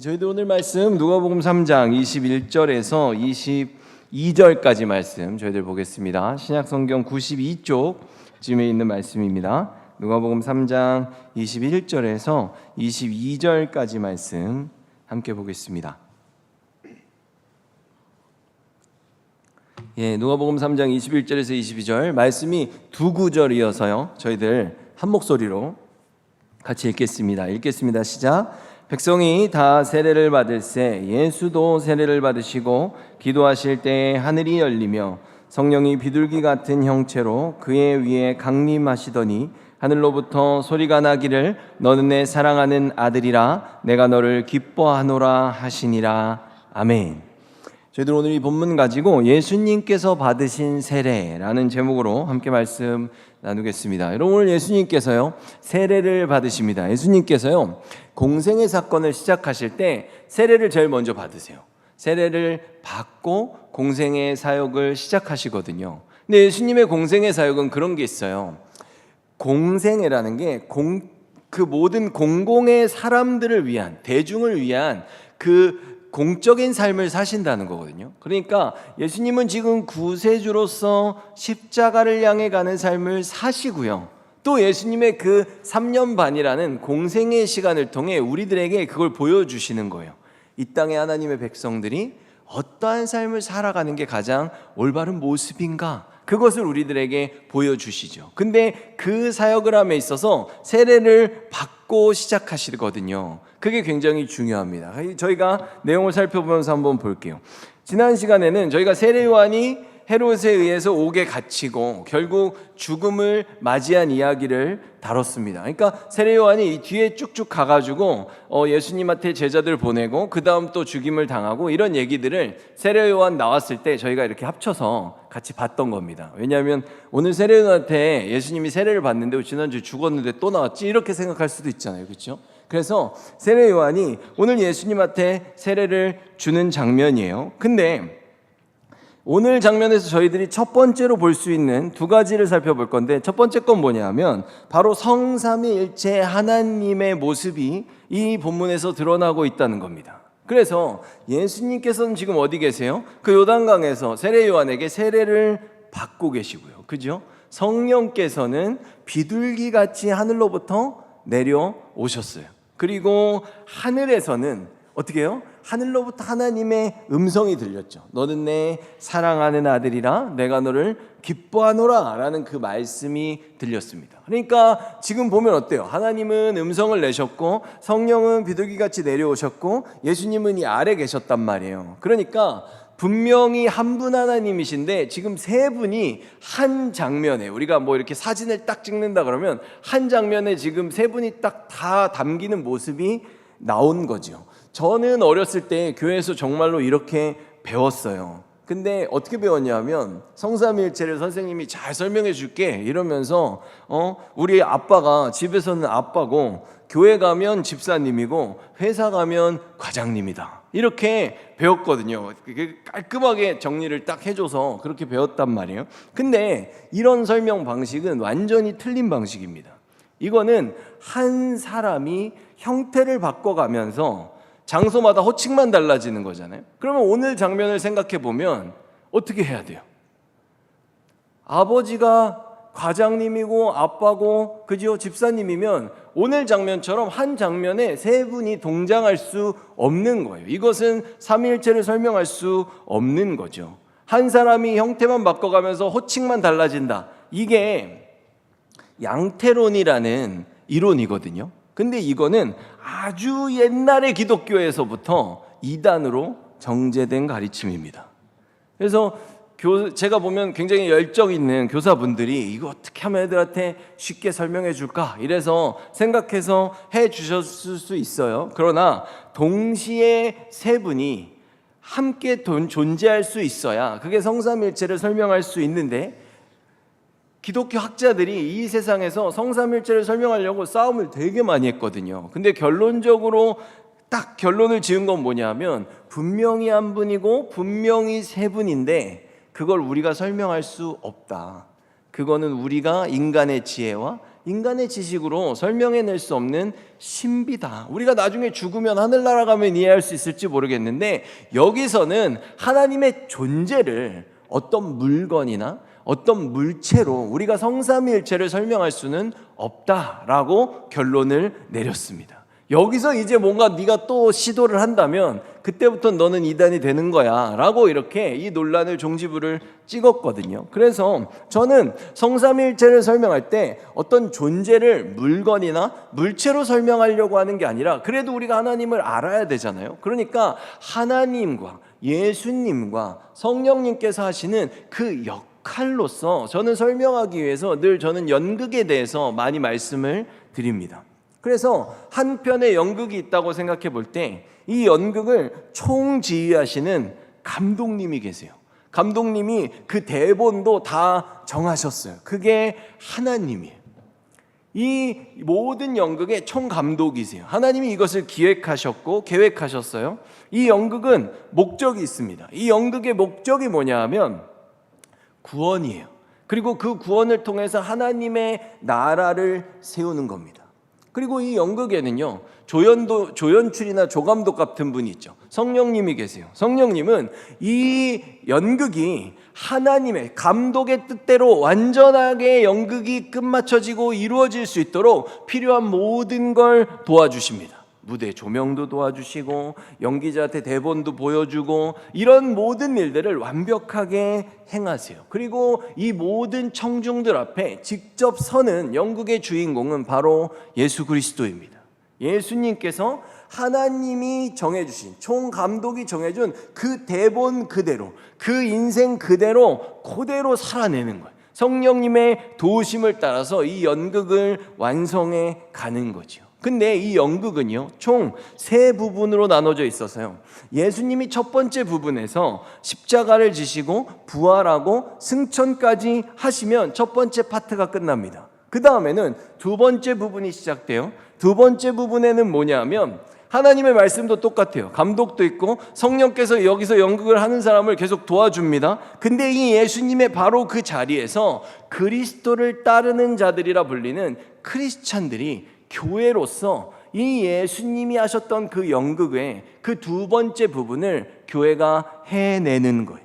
저희들 오늘 말씀 누가복음 3장 21절에서 22절까지 말씀 저희들 보겠습니다. 신약성경 92쪽쯤에 있는 말씀입니다. 누가복음 3장 21절에서 22절까지 말씀 함께 보겠습니다. 누가복음 3장 21절에서 22절 말씀이 두 구절이어서요. 저희들 한 목소리로 같이 읽겠습니다. 시작. 백성이 다 세례를 받을새 예수도 세례를 받으시고 기도하실 때에 하늘이 열리며 성령이 비둘기 같은 형체로 그의 위에 강림하시더니 하늘로부터 소리가 나기를 너는 내 사랑하는 아들이라 내가 너를 기뻐하노라 하시니라. 아멘. 저희들 오늘 이 본문 가지고 예수님께서 받으신 세례라는 제목으로 함께 말씀 나누겠습니다. 여러분, 오늘 예수님께서요 세례를 받으십니다. 예수님께서요 공생의 사건을 시작하실 때 세례를 제일 먼저 받으세요. 세례를 받고 공생의 사역을 시작하시거든요. 근데 예수님의 공생의 사역은 그런 게 있어요. 공생애라는 게 그 모든 공공의 사람들을 위한, 대중을 위한 그 공적인 삶을 사신다는 거거든요. 그러니까 예수님은 지금 구세주로서 십자가를 향해 가는 삶을 사시고요. 또 예수님의 그 3년 반이라는 공생의 시간을 통해 우리들에게 그걸 보여주시는 거예요. 이 땅의 하나님의 백성들이 어떠한 삶을 살아가는 게 가장 올바른 모습인가? 그것을 우리들에게 보여주시죠. 근데 그 사역을 함에 있어서 세례를 받고 시작하시거든요. 그게 굉장히 중요합니다. 저희가 내용을 살펴보면서 한번 볼게요. 지난 시간에는 저희가 세례 요한이 헤롯에 의해서 옥에 갇히고 결국 죽음을 맞이한 이야기를 다뤘습니다. 그러니까 세례 요한이 이 뒤에 쭉쭉 가가지고 예수님한테 제자들 보내고 그 다음 또 죽임을 당하고 이런 얘기들을 세례 요한 나왔을 때 저희가 이렇게 합쳐서 같이 봤던 겁니다. 왜냐하면 오늘 세례 요한한테 예수님이 세례를 받는데 지난주에 죽었는데 또 나왔지 이렇게 생각할 수도 있잖아요. 그렇죠? 그래서 세례 요한이 오늘 예수님한테 세례를 주는 장면이에요. 근데 오늘 장면에서 저희들이 첫 번째로 볼 수 있는 두 가지를 살펴볼 건데, 첫 번째 건 뭐냐면 바로 성삼위일체 하나님의 모습이 이 본문에서 드러나고 있다는 겁니다. 그래서 예수님께서는 지금 어디 계세요? 그 요단강에서 세례 요한에게 세례를 받고 계시고요. 그죠? 성령께서는 비둘기같이 하늘로부터 내려오셨어요. 그리고 하늘에서는 어떻게 해요? 하늘로부터 하나님의 음성이 들렸죠. 너는 내 사랑하는 아들이라 내가 너를 기뻐하노라 라는 그 말씀이 들렸습니다. 그러니까 지금 보면 어때요? 하나님은 음성을 내셨고 성령은 비둘기같이 내려오셨고 예수님은 이 아래 계셨단 말이에요. 그러니까 분명히 한 분 하나님이신데 지금 세 분이 한 장면에, 우리가 뭐 이렇게 사진을 딱 찍는다 그러면 한 장면에 지금 세 분이 딱 다 담기는 모습이 나온 거죠. 저는 어렸을 때 교회에서 정말로 이렇게 배웠어요. 근데 어떻게 배웠냐면 성삼위일체를 선생님이 잘 설명해 줄게 이러면서 우리 아빠가 집에서는 아빠고 교회 가면 집사님이고 회사 가면 과장님이다 이렇게 배웠거든요. 깔끔하게 정리를 딱 해줘서 그렇게 배웠단 말이에요. 근데 이런 설명 방식은 완전히 틀린 방식입니다. 이거는 한 사람이 형태를 바꿔가면서 장소마다 호칭만 달라지는 거잖아요. 그러면 오늘 장면을 생각해 보면 어떻게 해야 돼요? 아버지가 과장님이고 아빠고 그죠? 집사님이면 오늘 장면처럼 한 장면에 세 분이 동장할 수 없는 거예요. 이것은 삼위일체를 설명할 수 없는 거죠. 한 사람이 형태만 바꿔가면서 호칭만 달라진다. 이게 양태론이라는 이론이거든요. 근데 이거는 아주 옛날의 기독교에서부터 이단으로 정제된 가르침입니다. 그래서 제가 보면 굉장히 열정 있는 교사분들이 이거 어떻게 하면 애들한테 쉽게 설명해 줄까 이래서 생각해서 해 주셨을 수 있어요. 그러나 동시에 세 분이 함께 존재할 수 있어야 그게 성삼일체를 설명할 수 있는데, 기독교 학자들이 이 세상에서 성삼일체를 설명하려고 싸움을 되게 많이 했거든요. 근데 결론적으로 딱 결론을 지은 건 뭐냐면 분명히 한 분이고 분명히 세 분인데 그걸 우리가 설명할 수 없다. 그거는 우리가 인간의 지혜와 인간의 지식으로 설명해낼 수 없는 신비다. 우리가 나중에 죽으면 하늘나라 가면 이해할 수 있을지 모르겠는데 여기서는 하나님의 존재를 어떤 물건이나 어떤 물체로 우리가 성삼위일체를 설명할 수는 없다라고 결론을 내렸습니다. 여기서 이제 뭔가 네가 또 시도를 한다면 그때부터 너는 이단이 되는 거야 라고 이렇게 이 논란을 종지부를 찍었거든요. 그래서 저는 성삼위일체를 설명할 때 어떤 존재를 물건이나 물체로 설명하려고 하는 게 아니라 그래도 우리가 하나님을 알아야 되잖아요. 그러니까 하나님과 예수님과 성령님께서 하시는 그 역할로서 저는 설명하기 위해서 늘 저는 연극에 대해서 많이 말씀을 드립니다. 그래서 한 편의 연극이 있다고 생각해 볼 때 이 연극을 총지휘하시는 감독님이 계세요. 감독님이 그 대본도 다 정하셨어요. 그게 하나님이에요. 이 모든 연극의 총감독이세요. 하나님이 이것을 기획하셨고 계획하셨어요. 이 연극은 목적이 있습니다. 이 연극의 목적이 뭐냐 하면 구원이에요. 그리고 그 구원을 통해서 하나님의 나라를 세우는 겁니다. 그리고 이 연극에는요, 조연출이나 조감독 같은 분이 있죠. 성령님이 계세요. 성령님은 이 연극이 하나님의 감독의 뜻대로 완전하게 연극이 끝마쳐지고 이루어질 수 있도록 필요한 모든 걸 도와주십니다. 무대 조명도 도와주시고 연기자한테 대본도 보여주고 이런 모든 일들을 완벽하게 행하세요. 그리고 이 모든 청중들 앞에 직접 서는 연극의 주인공은 바로 예수 그리스도입니다. 예수님께서 하나님이 정해주신 총감독이 정해준 그 대본 그대로 그 인생 그대로 살아내는 거예요. 성령님의 도우심을 따라서 이 연극을 완성해 가는 거죠. 근데 이 연극은요, 총 3부분으로 나눠져 있어서요. 예수님이 첫 번째 부분에서 십자가를 지시고 부활하고 승천까지 하시면 첫 번째 파트가 끝납니다. 그 다음에는 두 번째 부분이 시작돼요. 두 번째 부분에는 뭐냐면 하나님의 말씀도 똑같아요. 감독도 있고 성령께서 여기서 연극을 하는 사람을 계속 도와줍니다. 근데 이 예수님의 바로 그 자리에서 그리스도를 따르는 자들이라 불리는 크리스찬들이 교회로서 이 예수님이 하셨던 그 연극의 그 두 번째 부분을 교회가 해내는 거예요.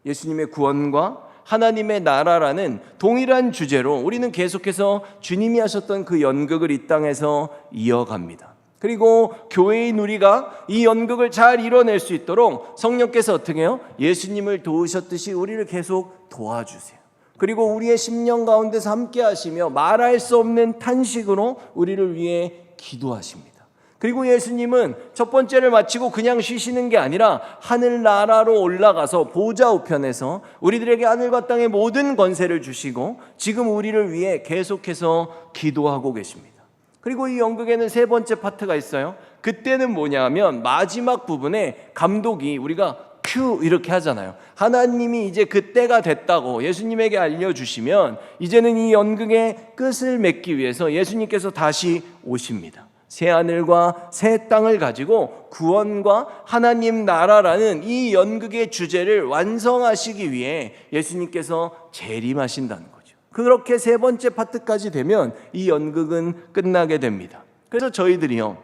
예수님의 구원과 하나님의 나라라는 동일한 주제로 우리는 계속해서 주님이 하셨던 그 연극을 이 땅에서 이어갑니다. 그리고 교회인 우리가 이 연극을 잘 이뤄낼 수 있도록 성령께서 어떻게 해요? 예수님을 도우셨듯이 우리를 계속 도와주세요. 그리고 우리의 심령 가운데서 함께 하시며 말할 수 없는 탄식으로 우리를 위해 기도하십니다. 그리고 예수님은 첫 번째를 마치고 그냥 쉬시는 게 아니라 하늘나라로 올라가서 보좌 우편에서 우리들에게 하늘과 땅의 모든 권세를 주시고 지금 우리를 위해 계속해서 기도하고 계십니다. 그리고 이 연극에는 세 번째 파트가 있어요. 그때는 뭐냐 하면 마지막 부분에 감독이 우리가 큐 이렇게 하잖아요. 하나님이 이제 그때가 됐다고 예수님에게 알려주시면 이제는 이 연극의 끝을 맺기 위해서 예수님께서 다시 오십니다. 새 하늘과 새 땅을 가지고 구원과 하나님 나라라는 이 연극의 주제를 완성하시기 위해 예수님께서 재림하신다는 거죠. 그렇게 세 번째 파트까지 되면 이 연극은 끝나게 됩니다. 그래서 저희들이요,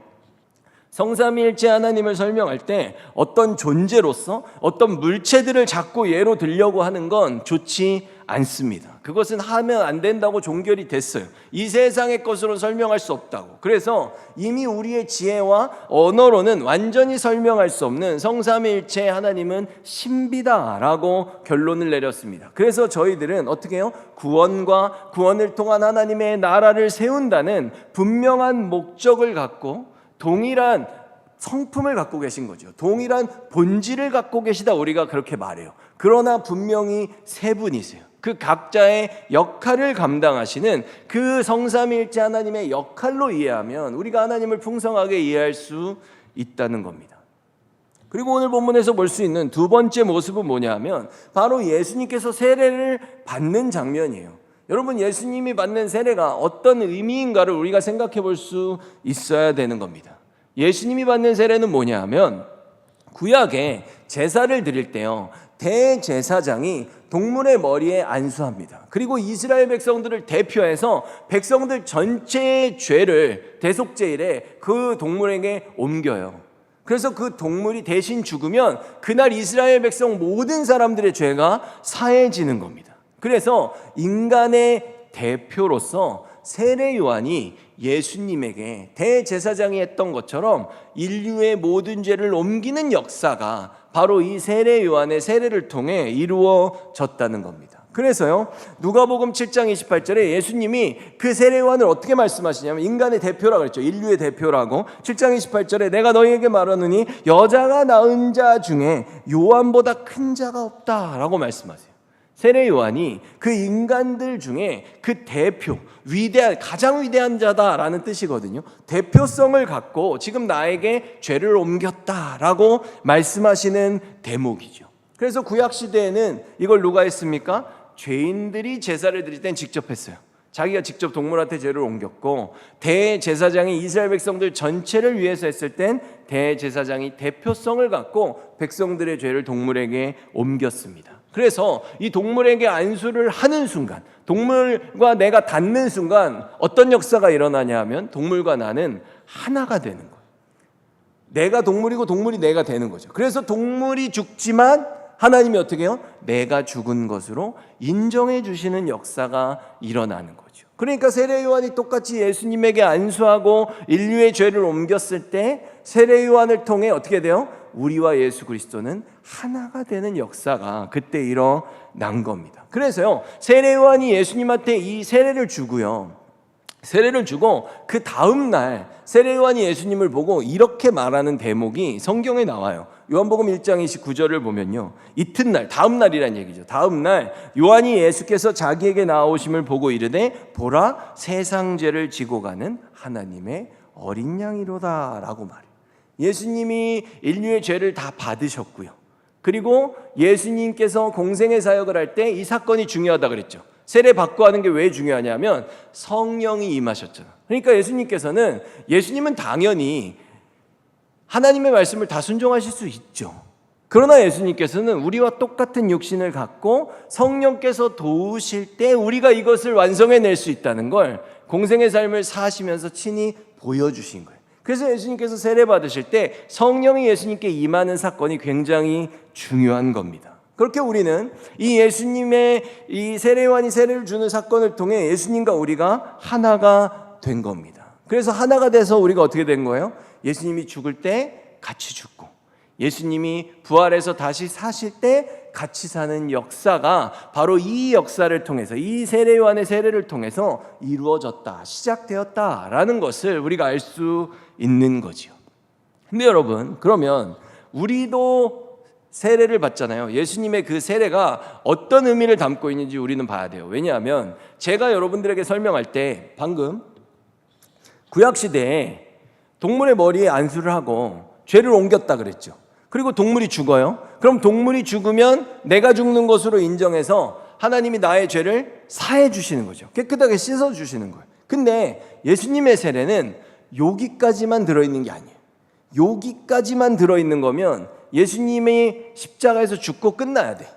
성삼위일체 하나님을 설명할 때 어떤 존재로서 어떤 물체들을 자꾸 예로 들려고 하는 건 좋지 않습니다. 그것은 하면 안 된다고 종결이 됐어요. 이 세상의 것으로 설명할 수 없다고. 그래서 이미 우리의 지혜와 언어로는 완전히 설명할 수 없는 성삼위일체 하나님은 신비다라고 결론을 내렸습니다. 그래서 저희들은 어떻게 해요? 구원과 구원을 통한 하나님의 나라를 세운다는 분명한 목적을 갖고 동일한 성품을 갖고 계신 거죠. 동일한 본질을 갖고 계시다 우리가 그렇게 말해요. 그러나 분명히 세 분이세요. 그 각자의 역할을 감당하시는 그 성삼위일체 하나님의 역할로 이해하면 우리가 하나님을 풍성하게 이해할 수 있다는 겁니다. 그리고 오늘 본문에서 볼 수 있는 두 번째 모습은 뭐냐면 바로 예수님께서 세례를 받는 장면이에요. 여러분, 예수님이 받는 세례가 어떤 의미인가를 우리가 생각해 볼 수 있어야 되는 겁니다. 예수님이 받는 세례는 뭐냐 하면 구약에 제사를 드릴 때요, 대제사장이 동물의 머리에 안수합니다. 그리고 이스라엘 백성들을 대표해서 백성들 전체의 죄를 대속죄일에 그 동물에게 옮겨요. 그래서 그 동물이 대신 죽으면 그날 이스라엘 백성 모든 사람들의 죄가 사해지는 겁니다. 그래서 인간의 대표로서 세례 요한이 예수님에게 대제사장이 했던 것처럼 인류의 모든 죄를 옮기는 역사가 바로 이 세례 요한의 세례를 통해 이루어졌다는 겁니다. 그래서요, 누가복음 7장 28절에 예수님이 그 세례 요한을 어떻게 말씀하시냐면 인간의 대표라고 그랬죠. 인류의 대표라고. 7장 28절에 내가 너희에게 말하노니 여자가 낳은 자 중에 요한보다 큰 자가 없다라고 말씀하세요. 세례 요한이 그 인간들 중에 그 대표, 가장 위대한 자다라는 뜻이거든요. 대표성을 갖고 지금 나에게 죄를 옮겼다라고 말씀하시는 대목이죠. 그래서 구약시대에는 이걸 누가 했습니까? 죄인들이 제사를 드릴 땐 직접 했어요. 자기가 직접 동물한테 죄를 옮겼고, 대제사장이 이스라엘 백성들 전체를 위해서 했을 땐 대제사장이 대표성을 갖고 백성들의 죄를 동물에게 옮겼습니다. 그래서 이 동물에게 안수를 하는 순간, 동물과 내가 닿는 순간 어떤 역사가 일어나냐 하면 동물과 나는 하나가 되는 거예요. 내가 동물이고 동물이 내가 되는 거죠. 그래서 동물이 죽지만 하나님이 어떻게 해요? 내가 죽은 것으로 인정해 주시는 역사가 일어나는 거죠. 그러니까 세례 요한이 똑같이 예수님에게 안수하고 인류의 죄를 옮겼을 때 세례 요한을 통해 어떻게 돼요? 우리와 예수 그리스도는 하나가 되는 역사가 그때 일어난 겁니다. 그래서요, 세례 요한이 예수님한테 이 세례를 주고요, 세례를 주고 그 다음 날 세례 요한이 예수님을 보고 이렇게 말하는 대목이 성경에 나와요. 요한복음 1장 29절을 보면요, 이튿날, 다음 날이란 얘기죠. 다음 날 요한이 예수께서 자기에게 나오심을 보고 이르되 보라 세상 죄를 지고 가는 하나님의 어린 양이로다 라고 말해요. 예수님이 인류의 죄를 다 받으셨고요, 그리고 예수님께서 공생의 사역을 할 때 이 사건이 중요하다 그랬죠. 세례 받고 하는 게 왜 중요하냐면 성령이 임하셨잖아요. 그러니까 예수님은 당연히 하나님의 말씀을 다 순종하실 수 있죠. 그러나 예수님께서는 우리와 똑같은 육신을 갖고 성령께서 도우실 때 우리가 이것을 완성해낼 수 있다는 걸 공생의 삶을 사시면서 친히 보여주신 거예요. 그래서 예수님께서 세례 받으실 때 성령이 예수님께 임하는 사건이 굉장히 중요한 겁니다. 그렇게 우리는 이 예수님의 이 세례 요한이 세례를 주는 사건을 통해 예수님과 우리가 하나가 된 겁니다. 그래서 하나가 돼서 우리가 어떻게 된 거예요? 예수님이 죽을 때 같이 죽고 예수님이 부활해서 다시 사실 때 같이 사는 역사가 바로 이 역사를 통해서, 이 세례 요한의 세례를 통해서 이루어졌다, 시작되었다라는 것을 우리가 알 수 있는 거죠. 근데 여러분, 그러면 우리도 세례를 받잖아요. 예수님의 그 세례가 어떤 의미를 담고 있는지 우리는 봐야 돼요. 왜냐하면 제가 여러분들에게 설명할 때 방금 구약시대에 동물의 머리에 안수를 하고 죄를 옮겼다 그랬죠. 그리고 동물이 죽어요. 그럼 동물이 죽으면 내가 죽는 것으로 인정해서 하나님이 나의 죄를 사해 주시는 거죠. 깨끗하게 씻어 주시는 거예요. 근데 예수님의 세례는 여기까지만 들어있는 게 아니에요. 여기까지만 들어있는 거면 예수님이 십자가에서 죽고 끝나야 돼.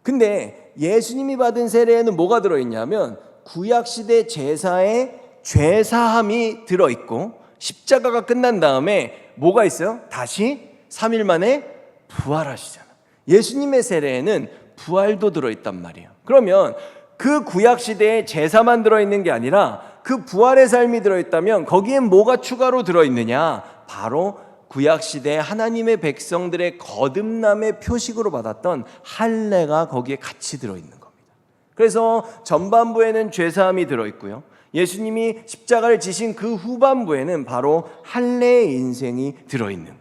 근데 예수님이 받은 세례에는 뭐가 들어있냐면 구약시대 제사에 죄사함이 들어있고 십자가가 끝난 다음에 뭐가 있어요? 다시 3일 만에 부활하시잖아요. 예수님의 세례에는 부활도 들어있단 말이에요. 그러면 그 구약시대에 제사만 들어있는 게 아니라 그 부활의 삶이 들어있다면 거기엔 뭐가 추가로 들어있느냐? 바로 구약시대에 하나님의 백성들의 거듭남의 표식으로 받았던 할례가 거기에 같이 들어있는 겁니다. 그래서 전반부에는 죄사함이 들어있고요, 예수님이 십자가를 지신 그 후반부에는 바로 할례의 인생이 들어있는 거예요.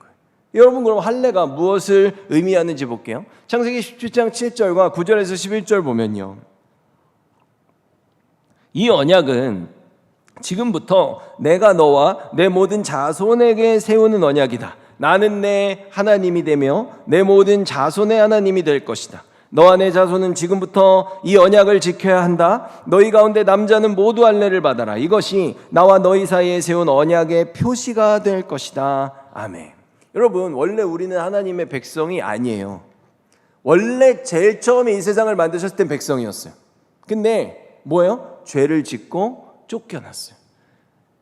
여러분, 그럼 할례가 무엇을 의미하는지 볼게요. 창세기 17장 7절과 9절에서 11절 보면요, 이 언약은 지금부터 내가 너와 내 모든 자손에게 세우는 언약이다. 나는 내 하나님이 되며 내 모든 자손의 하나님이 될 것이다. 너와 내 자손은 지금부터 이 언약을 지켜야 한다. 너희 가운데 남자는 모두 할례를 받아라. 이것이 나와 너희 사이에 세운 언약의 표시가 될 것이다. 아멘. 여러분, 원래 우리는 하나님의 백성이 아니에요. 원래 제일 처음에 이 세상을 만드셨을 땐 백성이었어요. 근데 뭐예요? 죄를 짓고 쫓겨났어요.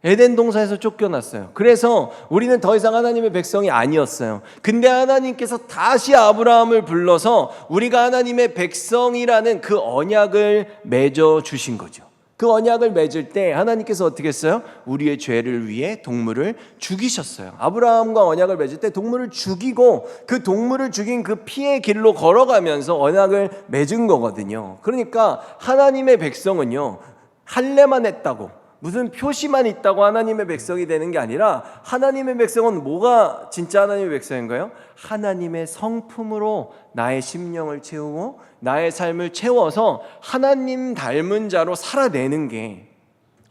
에덴 동산에서 쫓겨났어요. 그래서 우리는 더 이상 하나님의 백성이 아니었어요. 근데 하나님께서 다시 아브라함을 불러서 우리가 하나님의 백성이라는 그 언약을 맺어 주신 거죠. 그 언약을 맺을 때 하나님께서 어떻게 했어요? 우리의 죄를 위해 동물을 죽이셨어요. 아브라함과 언약을 맺을 때 동물을 죽이고 그 동물을 죽인 그 피의 길로 걸어가면서 언약을 맺은 거거든요. 그러니까 하나님의 백성은요, 할례만 했다고, 무슨 표시만 있다고 하나님의 백성이 되는 게 아니라, 하나님의 백성은 뭐가 진짜 하나님의 백성인가요? 하나님의 성품으로 나의 심령을 채우고 나의 삶을 채워서 하나님 닮은 자로 살아내는 게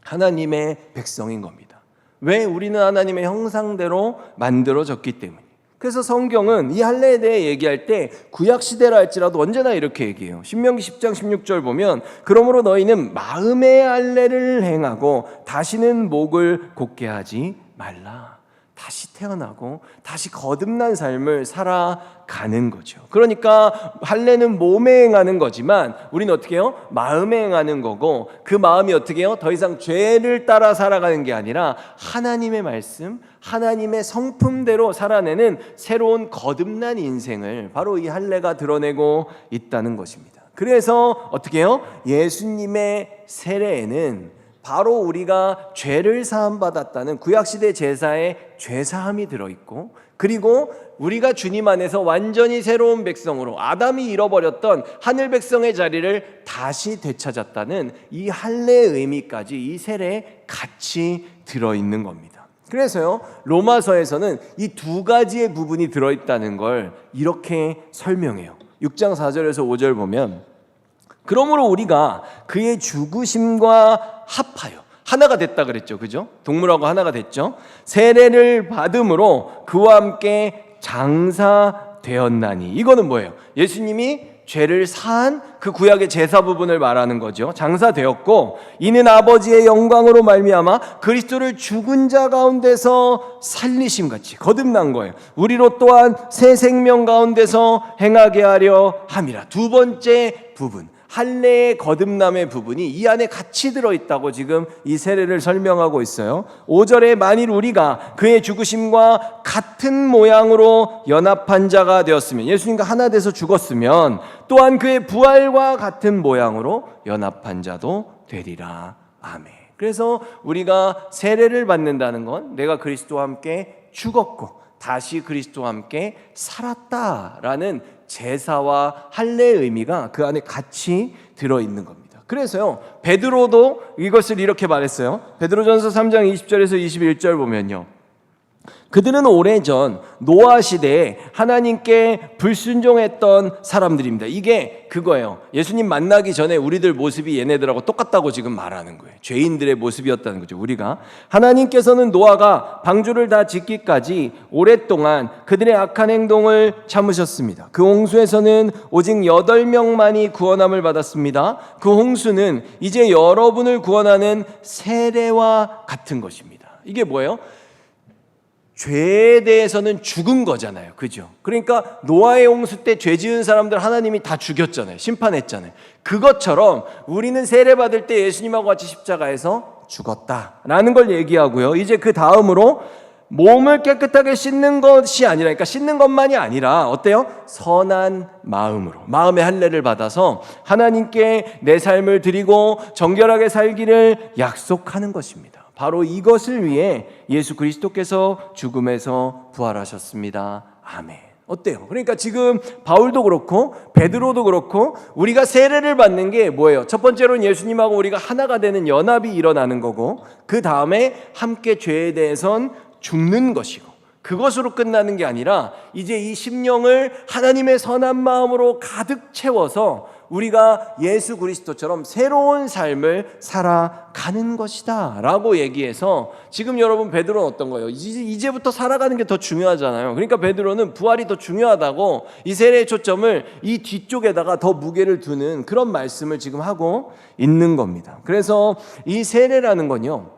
하나님의 백성인 겁니다. 왜? 우리는 하나님의 형상대로 만들어졌기 때문에. 그래서 성경은 이 할례에 대해 얘기할 때 구약시대라 할지라도 언제나 이렇게 얘기해요. 신명기 10장 16절 보면, 그러므로 너희는 마음의 할례를 행하고 다시는 목을 곧게 하지 말라. 다시 태어나고 다시 거듭난 삶을 살아가는 거죠. 그러니까 할례는 몸에 행하는 거지만 우리는 어떻게 해요? 마음에 행하는 거고, 그 마음이 어떻게 해요? 더 이상 죄를 따라 살아가는 게 아니라 하나님의 말씀, 하나님의 성품대로 살아내는 새로운 거듭난 인생을 바로 이 할례가 드러내고 있다는 것입니다. 그래서 어떻게 해요? 예수님의 세례에는 바로 우리가 죄를 사함받았다는 구약시대 제사의 죄사함이 들어있고, 그리고 우리가 주님 안에서 완전히 새로운 백성으로 아담이 잃어버렸던 하늘 백성의 자리를 다시 되찾았다는 이 할례의 의미까지 이 세례에 같이 들어있는 겁니다. 그래서요, 로마서에서는 이 두 가지의 부분이 들어있다는 걸 이렇게 설명해요. 6장 4절에서 5절 보면, 그러므로 우리가 그의 죽으심과 합하여 하나가 됐다 그랬죠. 그죠? 동물하고 하나가 됐죠. 세례를 받음으로 그와 함께 장사되었나니. 이거는 뭐예요? 예수님이 죄를 사한 그 구약의 제사 부분을 말하는 거죠. 장사되었고, 이는 아버지의 영광으로 말미암아 그리스도를 죽은 자 가운데서 살리심 같이 거듭난 거예요. 우리로 또한 새 생명 가운데서 행하게 하려 함이라. 두 번째 부분, 할례의 거듭남의 부분이 이 안에 같이 들어있다고 지금 이 세례를 설명하고 있어요. 5절에 만일 우리가 그의 죽으심과 같은 모양으로 연합한 자가 되었으면, 예수님과 하나 돼서 죽었으면 또한 그의 부활과 같은 모양으로 연합한 자도 되리라. 아멘. 그래서 우리가 세례를 받는다는 건 내가 그리스도와 함께 죽었고 다시 그리스도와 함께 살았다라는 제사와 할례의 의미가 그 안에 같이 들어있는 겁니다. 그래서요, 베드로도 이것을 이렇게 말했어요. 베드로전서 3장 20절에서 21절 보면요, 그들은 오래전 노아 시대에 하나님께 불순종했던 사람들입니다. 이게 그거예요. 예수님 만나기 전에 우리들 모습이 얘네들하고 똑같다고 지금 말하는 거예요. 죄인들의 모습이었다는 거죠. 우리가 하나님께서는 노아가 방주를 다 짓기까지 오랫동안 그들의 악한 행동을 참으셨습니다. 그 홍수에서는 오직 8명만이 구원함을 받았습니다. 그 홍수는 이제 여러분을 구원하는 세례와 같은 것입니다. 이게 뭐예요? 죄에 대해서는 죽은 거잖아요. 그죠? 그러니까 노아의 홍수 때 죄 지은 사람들 하나님이 다 죽였잖아요. 심판했잖아요. 그것처럼 우리는 세례받을 때 예수님하고 같이 십자가에서 죽었다라는 걸 얘기하고요. 이제 그 다음으로 몸을 깨끗하게 씻는 것이 아니라, 그러니까 씻는 것만이 아니라 어때요? 선한 마음으로, 마음의 할례를 받아서 하나님께 내 삶을 드리고 정결하게 살기를 약속하는 것입니다. 바로 이것을 위해 예수 그리스도께서 죽음에서 부활하셨습니다. 아멘. 어때요? 그러니까 지금 바울도 그렇고 베드로도 그렇고 우리가 세례를 받는 게 뭐예요? 첫 번째로는 예수님하고 우리가 하나가 되는 연합이 일어나는 거고, 그 다음에 함께 죄에 대해선 죽는 것이고, 그것으로 끝나는 게 아니라 이제 이 심령을 하나님의 선한 마음으로 가득 채워서 우리가 예수 그리스도처럼 새로운 삶을 살아가는 것이다 라고 얘기해서, 지금 여러분 베드로는 어떤 거예요? 이제부터 살아가는 게 더 중요하잖아요. 그러니까 베드로는 부활이 더 중요하다고 이 세례의 초점을 이 뒤쪽에다가 더 무게를 두는 그런 말씀을 지금 하고 있는 겁니다. 그래서 이 세례라는 건요,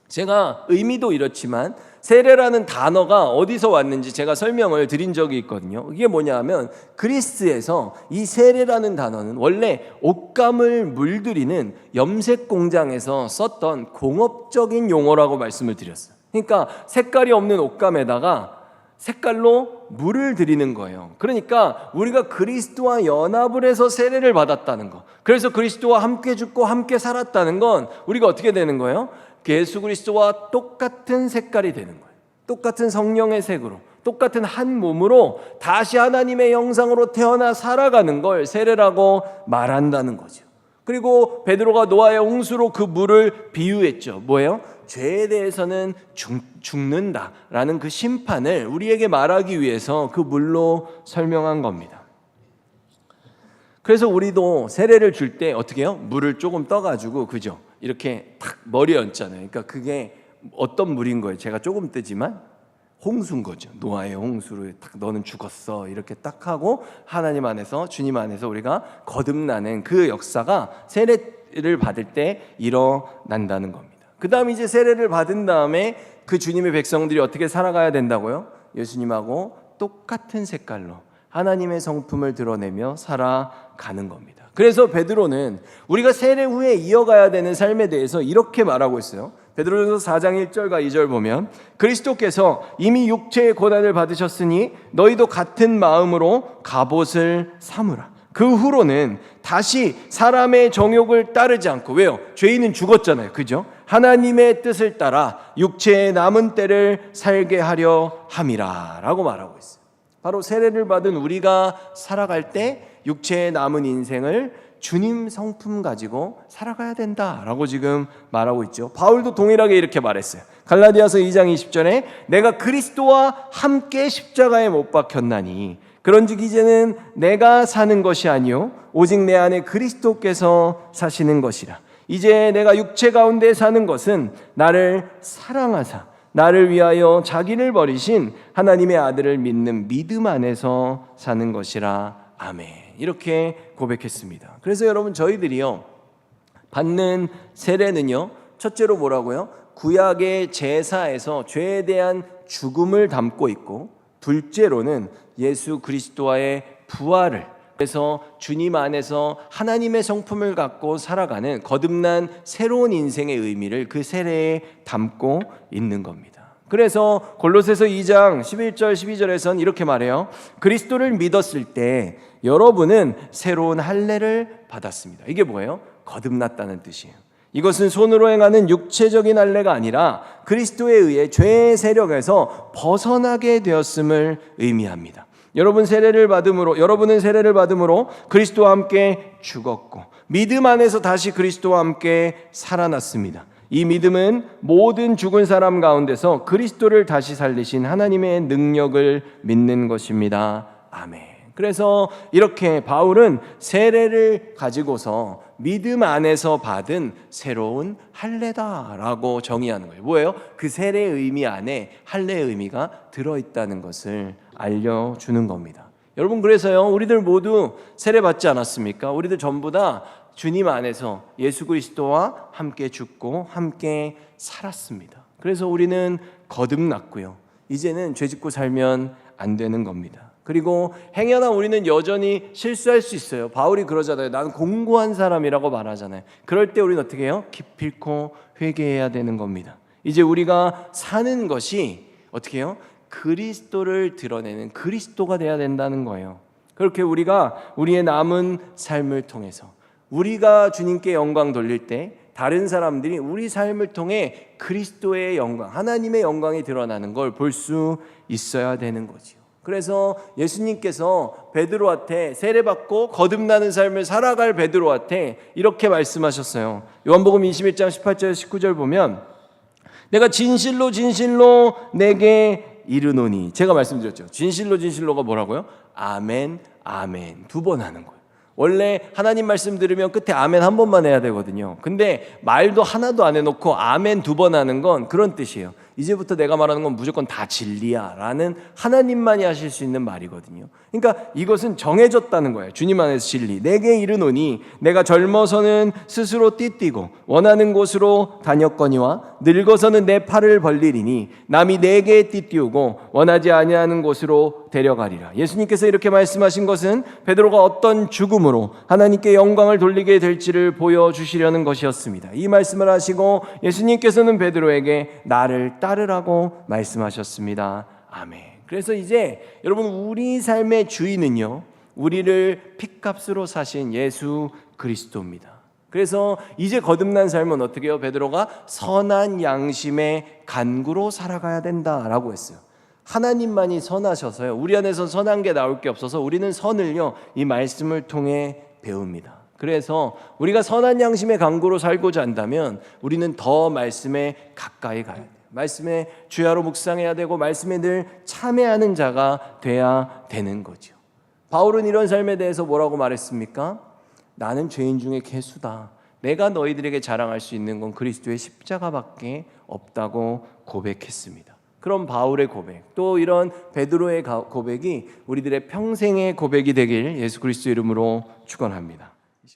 제가 의미도 이렇지만 세례라는 단어가 어디서 왔는지 제가 설명을 드린 적이 있거든요. 이게 뭐냐 하면 그리스에서 이 세례라는 단어는 원래 옷감을 물들이는 염색 공장에서 썼던 공업적인 용어라고 말씀을 드렸어요. 그러니까 색깔이 없는 옷감에다가 색깔로 물을 들이는 거예요. 그러니까 우리가 그리스도와 연합을 해서 세례를 받았다는 거. 그래서 그리스도와 함께 죽고 함께 살았다는 건 우리가 어떻게 되는 거예요? 예수 그리스도와 똑같은 색깔이 되는 거예요. 똑같은 성령의 색으로, 똑같은 한 몸으로 다시 하나님의 형상으로 태어나 살아가는 걸 세례라고 말한다는 거죠. 그리고 베드로가 노아의 홍수로 그 물을 비유했죠. 뭐예요? 죄에 대해서는 죽는다라는 그 심판을 우리에게 말하기 위해서 그 물로 설명한 겁니다. 그래서 우리도 세례를 줄 때 어떻게 해요? 물을 조금 떠가지고, 그죠? 이렇게 탁 머리에 얹잖아요. 그러니까 그게 어떤 물인 거예요? 제가 조금 뜨지만 홍수인 거죠. 노아의 홍수를 딱 너는 죽었어 이렇게 딱 하고 하나님 안에서, 주님 안에서 우리가 거듭나는 그 역사가 세례를 받을 때 일어난다는 겁니다. 그 다음 이제 세례를 받은 다음에 그 주님의 백성들이 어떻게 살아가야 된다고요? 예수님하고 똑같은 색깔로 하나님의 성품을 드러내며 살아가는 겁니다. 그래서 베드로는 우리가 세례 후에 이어가야 되는 삶에 대해서 이렇게 말하고 있어요. 베드로전서 4장 1절과 2절 보면 그리스도께서 이미 육체의 고난을 받으셨으니 너희도 같은 마음으로 갑옷을 삼으라. 그 후로는 다시 사람의 정욕을 따르지 않고, 왜요? 죄인은 죽었잖아요. 그죠? 하나님의 뜻을 따라 육체의 남은 때를 살게 하려 함이라 라고 말하고 있어요. 바로 세례를 받은 우리가 살아갈 때 육체의 남은 인생을 주님 성품 가지고 살아가야 된다라고 지금 말하고 있죠. 바울도 동일하게 이렇게 말했어요. 갈라디아서 2장 20절에 내가 그리스도와 함께 십자가에 못 박혔나니 그런즉 이제는 내가 사는 것이 아니요 오직 내 안에 그리스도께서 사시는 것이라. 이제 내가 육체 가운데 사는 것은 나를 사랑하사 나를 위하여 자기를 버리신 하나님의 아들을 믿는 믿음 안에서 사는 것이라. 아멘. 이렇게 고백했습니다. 그래서 여러분, 저희들이요 받는 세례는요 첫째로 뭐라고요? 구약의 제사에서 죄에 대한 죽음을 담고 있고, 둘째로는 예수 그리스도와의 부활을, 그래서 주님 안에서 하나님의 성품을 갖고 살아가는 거듭난 새로운 인생의 의미를 그 세례에 담고 있는 겁니다. 그래서 골로새서 2장 11절 12절에서는 이렇게 말해요. 그리스도를 믿었을 때 여러분은 새로운 할례를 받았습니다. 이게 뭐예요? 거듭났다는 뜻이에요. 이것은 손으로 행하는 육체적인 할례가 아니라 그리스도에 의해 죄의 세력에서 벗어나게 되었음을 의미합니다. 여러분은 세례를 받음으로 그리스도와 함께 죽었고 믿음 안에서 다시 그리스도와 함께 살아났습니다. 이 믿음은 모든 죽은 사람 가운데서 그리스도를 다시 살리신 하나님의 능력을 믿는 것입니다. 아멘. 그래서 이렇게 바울은 세례를 가지고서 믿음 안에서 받은 새로운 할례다라고 정의하는 거예요. 뭐예요? 그 세례의 의미 안에 할례의 의미가 들어있다는 것을 알려주는 겁니다. 여러분, 그래서요 우리들 모두 세례 받지 않았습니까? 우리들 전부 다 주님 안에서 예수 그리스도와 함께 죽고 함께 살았습니다. 그래서 우리는 거듭났고요, 이제는 죄 짓고 살면 안 되는 겁니다. 그리고 행여나 우리는 여전히 실수할 수 있어요. 바울이 그러잖아요. 나는 공고한 사람이라고 말하잖아요. 그럴 때 우리는 어떻게 해요? 기필코 회개해야 되는 겁니다. 이제 우리가 사는 것이 어떻게 해요? 그리스도를 드러내는 그리스도가 돼야 된다는 거예요. 그렇게 우리가 우리의 남은 삶을 통해서 우리가 주님께 영광 돌릴 때 다른 사람들이 우리 삶을 통해 그리스도의 영광, 하나님의 영광이 드러나는 걸 볼 수 있어야 되는 거죠. 그래서 예수님께서 베드로한테 세례받고 거듭나는 삶을 살아갈 베드로한테 이렇게 말씀하셨어요. 요한복음 21장 18절 19절 보면 내가 진실로 진실로 내게 이르노니, 제가 말씀드렸죠. 진실로 진실로가 뭐라고요? 아멘 아멘 두 번 하는 거예요. 원래 하나님 말씀 들으면 끝에 아멘 한 번만 해야 되거든요. 근데 말도 하나도 안 해놓고 아멘 두 번 하는 건 그런 뜻이에요. 이제부터 내가 말하는 건 무조건 다 진리야 라는 하나님만이 하실 수 있는 말이거든요. 그러니까 이것은 정해졌다는 거예요. 주님 안에서 진리. 내게 이르노니 내가 젊어서는 스스로 띠뛰고 원하는 곳으로 다녔거니와 늙어서는 내 팔을 벌리리니 남이 내게 띠띠우고 원하지 아니하는 곳으로 데려가리라. 예수님께서 이렇게 말씀하신 것은 베드로가 어떤 죽음으로 하나님께 영광을 돌리게 될지를 보여주시려는 것이었습니다. 이 말씀을 하시고 예수님께서는 베드로에게 나를 따르라고 말씀하셨습니다. 아멘. 그래서 이제 여러분, 우리 삶의 주인은요, 우리를 핏값으로 사신 예수 그리스도입니다. 그래서 이제 거듭난 삶은 어떻게 해요? 베드로가 선한 양심의 간구로 살아가야 된다라고 했어요. 하나님만이 선하셔서요, 우리 안에서 선한 게 나올 게 없어서 우리는 선을요, 이 말씀을 통해 배웁니다. 그래서 우리가 선한 양심의 간구로 살고자 한다면 우리는 더 말씀에 가까이 가야 돼요. 말씀에 주야로 묵상해야 되고 말씀에 늘 참회하는 자가 돼야 되는 거죠. 바울은 이런 삶에 대해서 뭐라고 말했습니까? 나는 죄인 중에 괴수다. 내가 너희들에게 자랑할 수 있는 건 그리스도의 십자가밖에 없다고 고백했습니다. 그럼 바울의 고백, 또 이런 베드로의 고백이 우리들의 평생의 고백이 되길 예수 그리스도 이름으로 축원합니다.